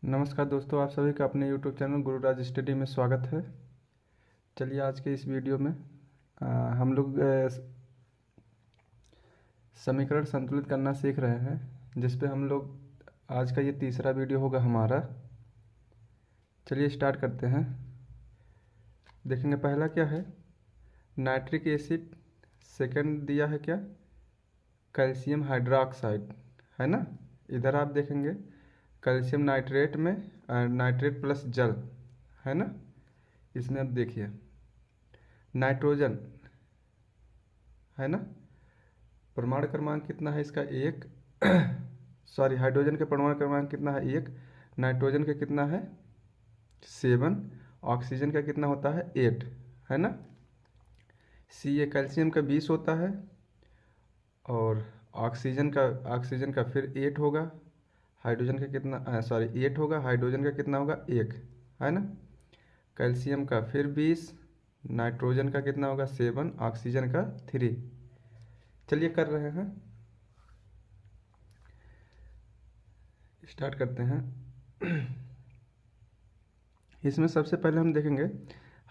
नमस्कार दोस्तों, आप सभी का अपने YouTube चैनल गुरुराज स्टडी में स्वागत है। चलिए आज के इस वीडियो में हम लोग समीकरण संतुलित करना सीख रहे हैं, जिस पे हम लोग आज का ये तीसरा वीडियो होगा हमारा। चलिए स्टार्ट करते हैं। देखेंगे पहला क्या है, नाइट्रिक एसिड। सेकंड दिया है क्या, कैल्शियम हाइड्रोक्साइड, है ना। इधर आप देखेंगे कैल्शियम नाइट्रेट में नाइट्रेट प्लस जल, है ना। इसमें अब देखिए नाइट्रोजन, है ना। परमाणु क्रमांक कितना है इसका, एक। सॉरी, हाइड्रोजन के परमाणु क्रमांक कितना है, एक। नाइट्रोजन का कितना है, 7। ऑक्सीजन का कितना होता है, 8, है ना। Ca कैल्शियम का 20 होता है, और ऑक्सीजन का फिर 8 होगा। हाइड्रोजन का कितना, सॉरी 8 होगा। हाइड्रोजन का कितना होगा, 1, है ना। कैल्शियम का फिर 20, नाइट्रोजन का कितना होगा, 7, ऑक्सीजन का 3। चलिए कर रहे हैं, स्टार्ट करते हैं। इसमें सबसे पहले हम देखेंगे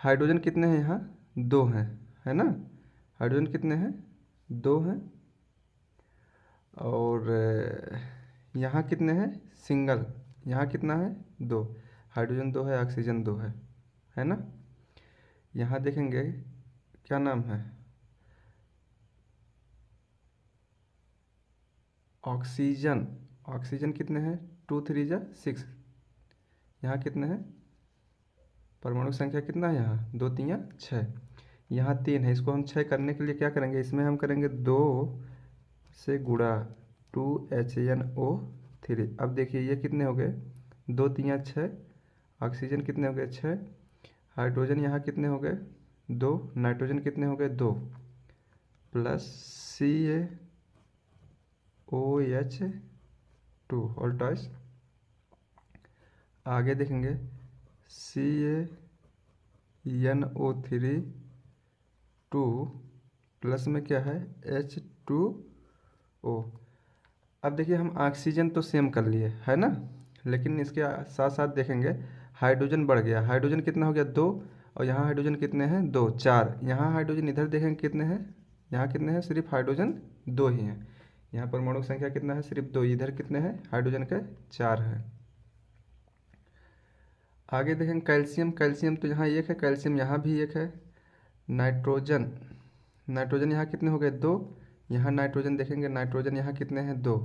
हाइड्रोजन कितने हैं, यहाँ 2 हैं, है ना। हाइड्रोजन कितने हैं, 2 हैं। और यहाँ कितने हैं, सिंगल। यहाँ कितना है, 2। हाइड्रोजन 2 है, ऑक्सीजन 2 है ना। यहाँ देखेंगे क्या नाम है, ऑक्सीजन। ऑक्सीजन कितने हैं, 2 3 जा 6। यहाँ कितने हैं, परमाणु संख्या कितना है, यहाँ 2 3 या 6। यहाँ 3 है। इसको हम 6 करने के लिए क्या करेंगे, इसमें हम करेंगे 2 से गुणा, 2HNO3। अब देखिए ये कितने हो गए, 2 3 या 6। ऑक्सीजन कितने हो गए, 6। हाइड्रोजन यहाँ कितने हो गए, 2। नाइट्रोजन कितने हो गए, 2, प्लस CaOH2 और टॉइस। आगे देखेंगे CaNO3 2 प्लस में क्या है, H2O। अब देखिए हम ऑक्सीजन तो सेम कर लिए, है ना। लेकिन इसके साथ साथ देखेंगे हाइड्रोजन बढ़ गया। हाइड्रोजन कितना हो गया, 2। और यहाँ हाइड्रोजन कितने हैं, 2 4। यहाँ हाइड्रोजन इधर देखेंगे कितने हैं, यहाँ कितने हैं, सिर्फ हाइड्रोजन 2 ही हैं। यहाँ परमाणु संख्या कितना है, सिर्फ 2। इधर कितने हैं, हाइड्रोजन के 4 हैं। आगे देखेंगे कैल्शियम। कैल्शियम तो यहाँ 1 है, कैल्शियम यहाँ भी 1 है। नाइट्रोजन, नाइट्रोजन यहाँ कितने हो गए, 2। यहाँ नाइट्रोजन देखेंगे, नाइट्रोजन यहाँ कितने हैं, 2।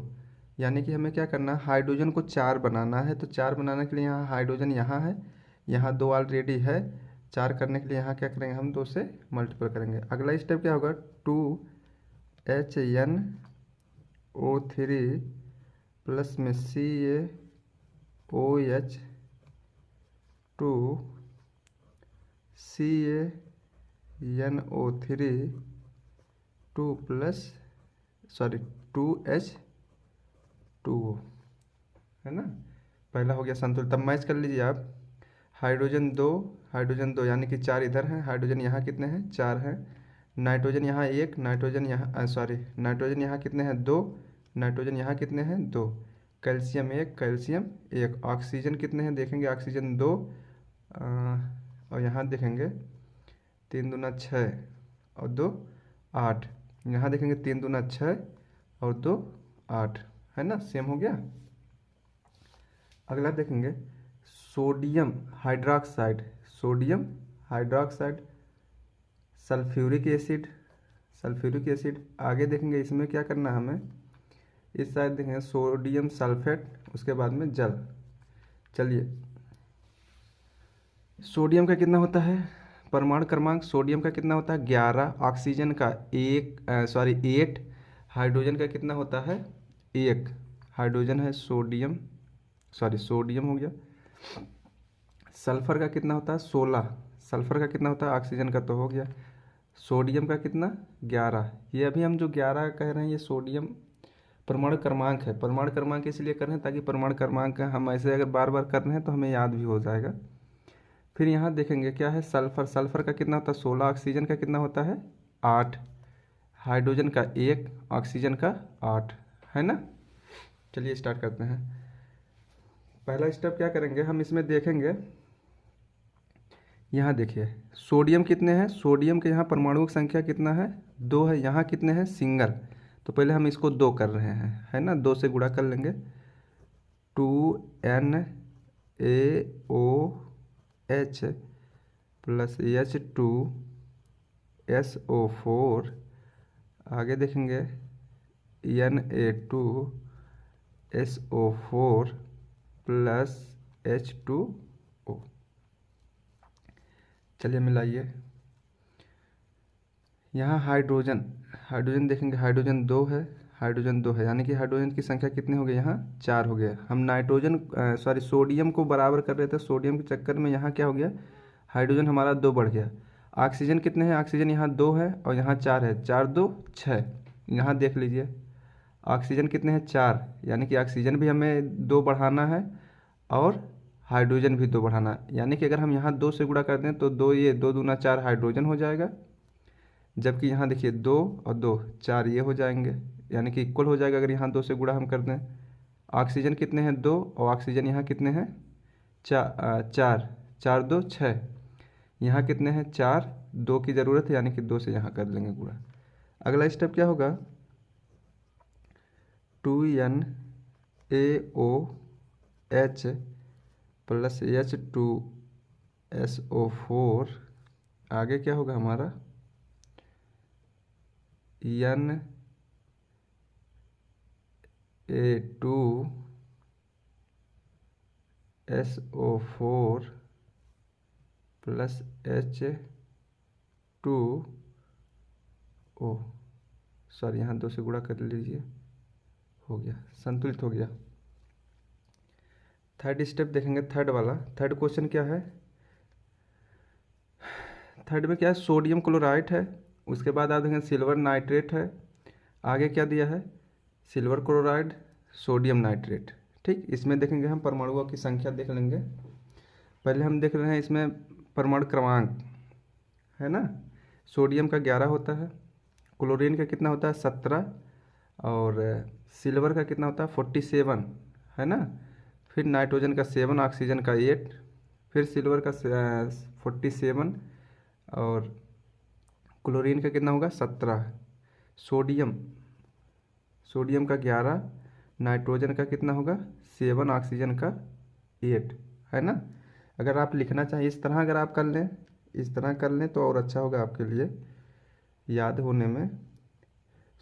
यानी कि हमें क्या करना है, हाइड्रोजन को 4 बनाना है। तो 4 बनाने के लिए यहाँ हाइड्रोजन यहाँ है, यहाँ 2 ऑलरेडी है। 4 करने के लिए यहाँ क्या करेंगे, हम 2 से मल्टीपल करेंगे। अगला स्टेप क्या होगा, 2HNO3 प्लस में CaOH2 CaNO3 2 plus, sorry 2H2O, है ना। पहला हो गया संतुलित। तब मैच कर लीजिए आप, हाइड्रोजन 2, हाइड्रोजन 2 यानी कि 4 इधर हैं। हाइड्रोजन यहाँ कितने हैं, 4 हैं। नाइट्रोजन यहाँ 1, नाइट्रोजन यहाँ, सॉरी नाइट्रोजन यहाँ कितने हैं, 2। नाइट्रोजन यहाँ कितने हैं, 2। Calcium 1, calcium 1। ऑक्सीजन कितने हैं, देखेंगे ऑक्सीजन 2। और यहाँ देखेंगे 3 दूना 6 और 2 8। यहाँ देखेंगे 3 दूना 6 और 2 8, है ना, सेम हो गया। अगला देखेंगे sodium hydroxide. Sodium hydroxide, sulphuric acid, sulphuric acid. आगे देखेंगे इसमें क्या करना है हमें, इस साइड देखेंगे सोडियम सल्फेट, उसके बाद में जल। चलिए सोडियम का कितना होता है, परमाणु क्रमांक सोडियम का कितना होता है, 11। ऑक्सीजन का 8। हाइड्रोजन का कितना होता है, 1। हाइड्रोजन है सोडियम, सॉरी सोडियम हो गया। सल्फर का कितना होता है, 16। सल्फर का कितना होता है, ऑक्सीजन का तो हो गया। सोडियम का कितना, 11। ये अभी हम जो 11 कह रहे हैं, ये सोडियम परमाणु क्रमांक है। परमाणु क्रमांक इसलिए कर रहे हैं ताकि परमाणु क्रमांक हम ऐसे अगर बार बार कर रहे हैं तो हमें याद भी हो जाएगा। फिर यहाँ देखेंगे क्या है, सल्फर। सल्फर का कितना होता है, 16। ऑक्सीजन का कितना होता है, 8। हाइड्रोजन का 1, ऑक्सीजन का 8, है ना। चलिए स्टार्ट करते हैं। पहला स्टेप क्या करेंगे, हम इसमें देखेंगे, यहाँ देखिए सोडियम कितने हैं, सोडियम के यहाँ परमाणु की संख्या कितना है, 2 है। यहाँ कितने हैं, सिंगल। तो पहले हम इसको 2 कर रहे हैं, है ना, 2 से गुणा कर लेंगे। 2NaOH प्लस H2SO4, आगे देखेंगे Na2SO4 प्लस H2O। चलिए मिलाइए। यहाँ हाइड्रोजन, हाइड्रोजन देखेंगे, हाइड्रोजन 2 है, हाइड्रोजन 2 है, यानी कि हाइड्रोजन की संख्या कितनी हो गई, यहाँ 4 हो गया। हम नाइट्रोजन सोडियम को बराबर कर रहे थे, सोडियम के चक्कर में यहाँ क्या हो गया, हाइड्रोजन हमारा 2 बढ़ गया। ऑक्सीजन कितने हैं, ऑक्सीजन यहाँ 2 है और यहाँ 4 है, 4 2 6। यहाँ देख लीजिए ऑक्सीजन कितने हैं, 4, यानी कि ऑक्सीजन भी हमें 2 बढ़ाना है और हाइड्रोजन भी 2 बढ़ाना है। यानी कि अगर हम यहाँ 2 से गुणा कर दें तो 2 ये 2 दूना 4 हाइड्रोजन हो जाएगा, जबकि यहाँ देखिए 2 और 2 4 ये हो जाएंगे, यानी कि इक्वल हो जाएगा अगर यहाँ 2 से गुणा हम कर दें। ऑक्सीजन कितने हैं, 2, और ऑक्सीजन यहाँ कितने हैं, 4, 4 2 6। यहाँ कितने हैं, 4, 2 की ज़रूरत है, यानी कि 2 से यहाँ कर लेंगे गुणा। अगला स्टेप क्या होगा, 2NaOH प्लस H2SO4, आगे क्या होगा हमारा, Na2SO4 प्लस H2O, सॉरी यहाँ 2 से गुणा कर लीजिए, हो गया, संतुलित हो गया। थर्ड स्टेप देखेंगे, थर्ड वाला, थर्ड क्वेश्चन क्या है, थर्ड में क्या है, सोडियम क्लोराइड है, उसके बाद आप देखेंगे सिल्वर नाइट्रेट है, आगे क्या दिया है, सिल्वर क्लोराइड, सोडियम नाइट्रेट। ठीक, इसमें देखेंगे हम परमाणुओं की संख्या देख लेंगे। पहले हम देख रहे हैं इसमें परमाणु क्रमांक, है ना, सोडियम का 11 होता है, क्लोरीन का कितना होता है 17, और सिल्वर का कितना होता है 47, है ना, फिर नाइट्रोजन का 7, ऑक्सीजन का 8, फिर सिल्वर का 47, और क्लोरीन का कितना होगा 17, सोडियम का 11, नाइट्रोजन का कितना होगा 7, ऑक्सीजन का 8, है ना। अगर आप लिखना चाहिए इस तरह, अगर आप कर लें, इस तरह कर लें तो और अच्छा होगा आपके लिए याद होने में।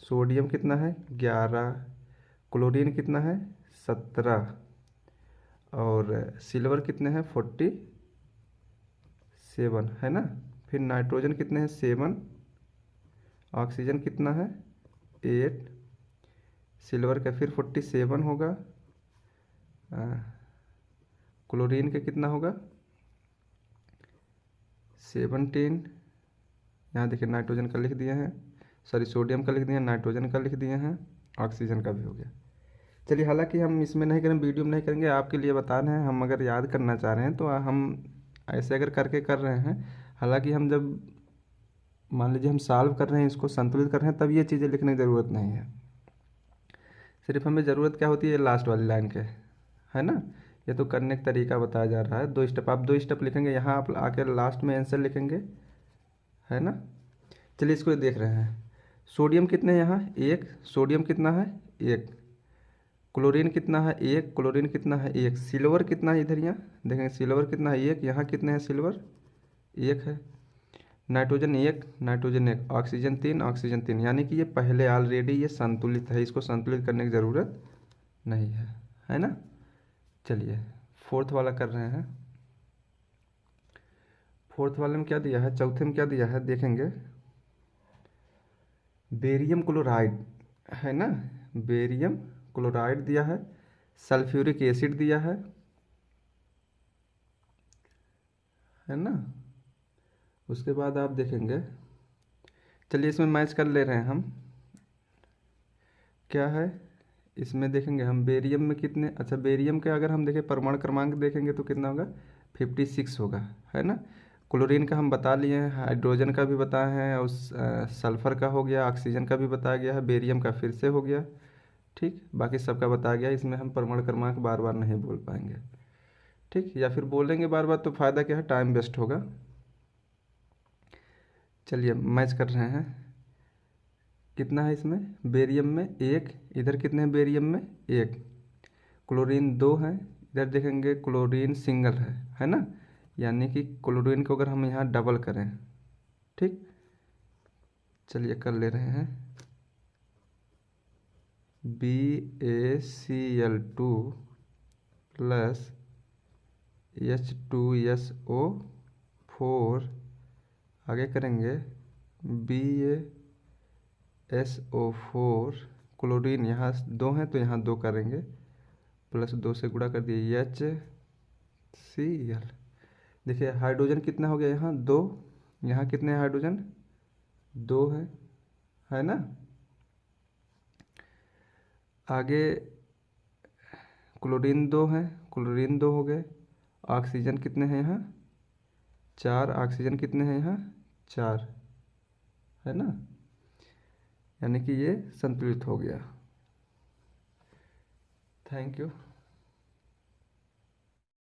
सोडियम कितना है 11, क्लोरीन कितना है 17, और सिल्वर कितने हैं 47, है ना, फिर नाइट्रोजन कितने हैं 7, ऑक्सीजन कितना है 8, सिल्वर का फिर 47 होगा, क्लोरीन का कितना होगा 17, यहाँ देखिए नाइट्रोजन का लिख दिए हैं, सॉरी सोडियम का लिख दिए हैं, नाइट्रोजन का लिख दिए हैं, ऑक्सीजन का भी हो गया। चलिए, हालांकि हम इसमें नहीं करेंगे, वीडियो में नहीं करेंगे, आपके लिए बता रहे हैं, हम अगर याद करना चाह रहे हैं तो हम ऐसे अगर करके कर रहे हैं। हालांकि हम जब मान लीजिए हम सॉल्व कर रहे हैं, इसको संतुलित कर रहे हैं, तब ये चीज़ें लिखने की ज़रूरत नहीं है। सिर्फ हमें ज़रूरत क्या होती है, लास्ट वाली लाइन के, है ना। ये तो करने का तरीका बताया जा रहा है, 2 स्टेप, आप 2 स्टेप लिखेंगे, यहाँ आप आके लास्ट में आंसर लिखेंगे, है ना। चलिए इसको देख रहे हैं, सोडियम कितने हैं यहाँ 1, सोडियम कितना है 1, क्लोरीन कितना है 1, क्लोरीन कितना है 1, सिल्वर कितना है इधर, यहाँ देखेंगे सिल्वर कितना है 1, यहाँ कितने हैं सिल्वर 1 है, नाइट्रोजन 1, नाइट्रोजन 1, ऑक्सीजन 3, ऑक्सीजन 3, यानी कि ये पहले ऑलरेडी ये संतुलित है, इसको संतुलित करने की ज़रूरत नहीं है ना। चलिए फोर्थ वाला कर रहे हैं। फोर्थ वाले में क्या दिया है, चौथे में क्या दिया है देखेंगे, बेरियम क्लोराइड, है ना, बेरियम क्लोराइड दिया है, सल्फ्यूरिक एसिड दिया है ना। उसके बाद आप देखेंगे, चलिए इसमें मैच कर ले रहे हैं हम, क्या है इसमें देखेंगे हम, बेरियम में कितने, अच्छा बेरियम के अगर हम देखें परमाणु क्रमांक देखेंगे तो कितना होगा 56 होगा, है ना। क्लोरीन का हम बता लिए हैं, हाइड्रोजन का भी बताए हैं, और सल्फ़र का हो गया, ऑक्सीजन का भी बताया गया है, बेरियम का फिर से हो गया, ठीक, बाकी सबका बताया गया। इसमें हम परमाणु क्रमांक बार बार नहीं बोल पाएंगे। ठीक, या फिर बोलेंगे बार बार तो फ़ायदा क्या है, टाइम वेस्ट होगा। चलिए मैच कर रहे हैं। कितना है इसमें, बेरियम में एक, इधर कितने हैं बेरियम में एक, क्लोरीन दो है, इधर देखेंगे क्लोरीन सिंगल है ना। यानी कि क्लोरीन को अगर हम यहाँ डबल करें, ठीक, चलिए कर ले रहे हैं। BaCl2 प्लस H2SO4, आगे करेंगे BaSO4, क्लोरीन यहाँ दो हैं तो यहाँ दो करेंगे, प्लस दो से गुणा कर दिए HCl। देखिए हाइड्रोजन कितना हो गया, यहाँ दो, यहाँ कितने हाइड्रोजन, दो है ना। आगे क्लोरीन दो है, क्लोरीन दो हो गए, ऑक्सीजन कितने हैं यहाँ, चार, ऑक्सीजन कितने हैं यहाँ, चार, है ना। यानी कि ये संतुलित हो गया। Thank you.